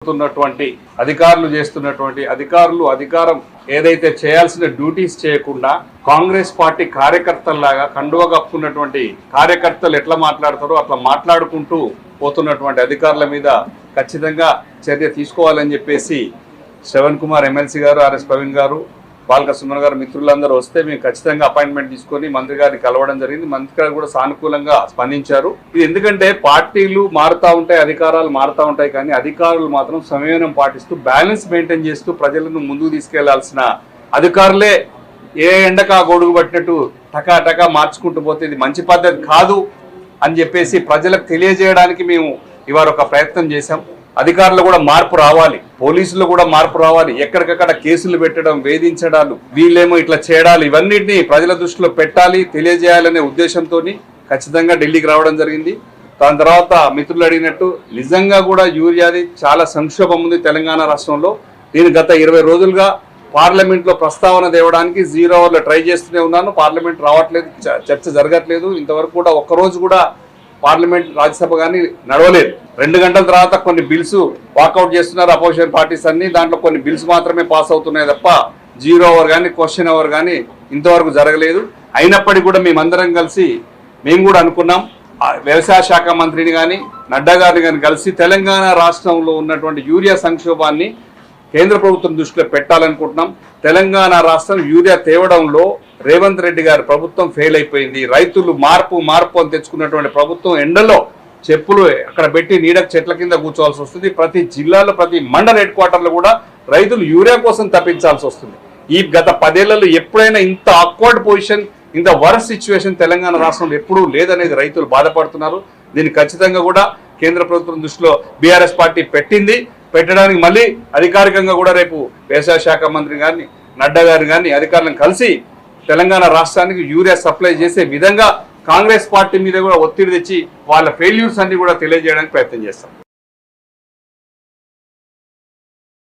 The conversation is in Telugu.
పడుతున్నటువంటి అధికారం ఏదైతే చేయాల్సిన డ్యూటీస్ చేయకుండా కాంగ్రెస్ పార్టీ కార్యకర్తల్లాగా కండువ కప్పుకున్నటువంటి కార్యకర్తలు ఎట్లా మాట్లాడతారో అట్లా మాట్లాడుకుంటూ పోతున్నటువంటి అధికారుల మీద ఖచ్చితంగా చర్య తీసుకోవాలని చెప్పేసి శ్రవణ్ కుమార్ ఎమ్మెల్సీ గారు, ఆర్ఎస్ ప్రవీణ్ గారు, బాల్క సుమన్ గారు మిత్రులందరూ వస్తే మేము ఖచ్చితంగా అపాయింట్మెంట్ తీసుకొని మంత్రి గారిని కలవడం జరిగింది. మంత్రి గారు కూడా సానుకూలంగా స్పందించారు. ఇది ఎందుకంటే పార్టీలు మారుతూ ఉంటాయి, అధికారాలు మారుతూ ఉంటాయి, కానీ అధికారులు మాత్రం సంయమనం పాటిస్తూ బ్యాలెన్స్ మెయింటైన్ చేస్తూ ప్రజలను ముందుకు తీసుకెళ్లాల్సిన అధికారులే ఏ ఎండకా గొడుగు పట్టినట్టు టకా మార్చుకుంటూ పోతే ఇది మంచి పద్ధతి కాదు అని చెప్పేసి ప్రజలకు తెలియజేయడానికి మేము ఇవాళ ఒక ప్రయత్నం చేశాం. అధికారులు కూడా మార్పు రావాలి, పోలీసులు కూడా మార్పు రావాలి. ఎక్కడికక్కడ కేసులు పెట్టడం, వేధించడాలు, వీళ్ళేమో ఇట్లా చేయడాలు, ఇవన్నిటిని ప్రజల దృష్టిలో పెట్టాలి, తెలియజేయాలనే ఉద్దేశంతో ఖచ్చితంగా ఢిల్లీకి రావడం జరిగింది. దాని తర్వాత మిత్రులు అడిగినట్టు నిజంగా కూడా యూరియాది చాలా సంక్షోభం ఉంది తెలంగాణ రాష్ట్రంలో. నేను గత 20 రోజులుగా పార్లమెంట్లో ప్రస్తావన తేవడానికి 0 అవర్లో ట్రై చేస్తూనే ఉన్నాను. పార్లమెంట్ రావట్లేదు, చర్చ జరగట్లేదు. ఇంతవరకు కూడా ఒక్కరోజు కూడా పార్లమెంట్, రాజ్యసభ కానీ నడవలేదు. 2 గంటల తర్వాత కొన్ని బిల్స్ వాకౌట్ చేస్తున్నారు అపోజిషన్ పార్టీస్ అన్ని. దాంట్లో కొన్ని బిల్స్ మాత్రమే పాస్ అవుతున్నాయి తప్ప 0 అవర్ కానీ క్వశ్చన్ అవర్ కానీ ఇంతవరకు జరగలేదు. అయినప్పటికీ కూడా మేమందరం కలిసి మేము కూడా అనుకున్నాం, వ్యవసాయ శాఖ మంత్రిని కానీ నడ్డా గారిని కానీ కలిసి తెలంగాణ రాష్ట్రంలో ఉన్నటువంటి యూరియా సంక్షోభాన్ని కేంద్ర ప్రభుత్వం దృష్టిలో పెట్టాలనుకుంటున్నాం. తెలంగాణ రాష్ట్రం యూరియా తేవడంలో రేవంత్ రెడ్డి గారి ప్రభుత్వం ఫెయిల్ అయిపోయింది. రైతులు మార్పు అని తెచ్చుకున్నటువంటి ప్రభుత్వం ఎండలో చెప్పులు అక్కడ పెట్టి నీడకు చెట్ల కింద కూర్చోవాల్సి వస్తుంది. ప్రతి జిల్లాలో, ప్రతి మండల హెడ్ క్వార్టర్లో కూడా రైతులు యూరియా కోసం తప్పించాల్సి వస్తుంది. ఈ గత 10 ఏళ్లలో ఎప్పుడైనా ఇంత ఆక్వర్డ్ పొజిషన్, ఇంత వర్స్ట్ సిచ్యువేషన్ తెలంగాణ రాష్ట్రంలో ఎప్పుడూ లేదనేది రైతులు బాధపడుతున్నారు. దీన్ని ఖచ్చితంగా కూడా కేంద్ర ప్రభుత్వం దృష్టిలో బీఆర్ఎస్ పార్టీ పెట్టడానికి మళ్ళీ అధికారికంగా కూడా రేపు వ్యవసాయ శాఖ మంత్రి గారిని, నడ్డా గారిని కానీ అధికారులను కలిసి తెలంగాణ రాష్ట్రానికి యూరియా సప్లై చేసే విధంగా కాంగ్రెస్ పార్టీ మీద కూడా ఒత్తిడి తెచ్చి వాళ్ళ ఫెయిల్యూర్స్ అన్ని కూడా తెలియజేయడానికి ప్రయత్నం చేస్తాం.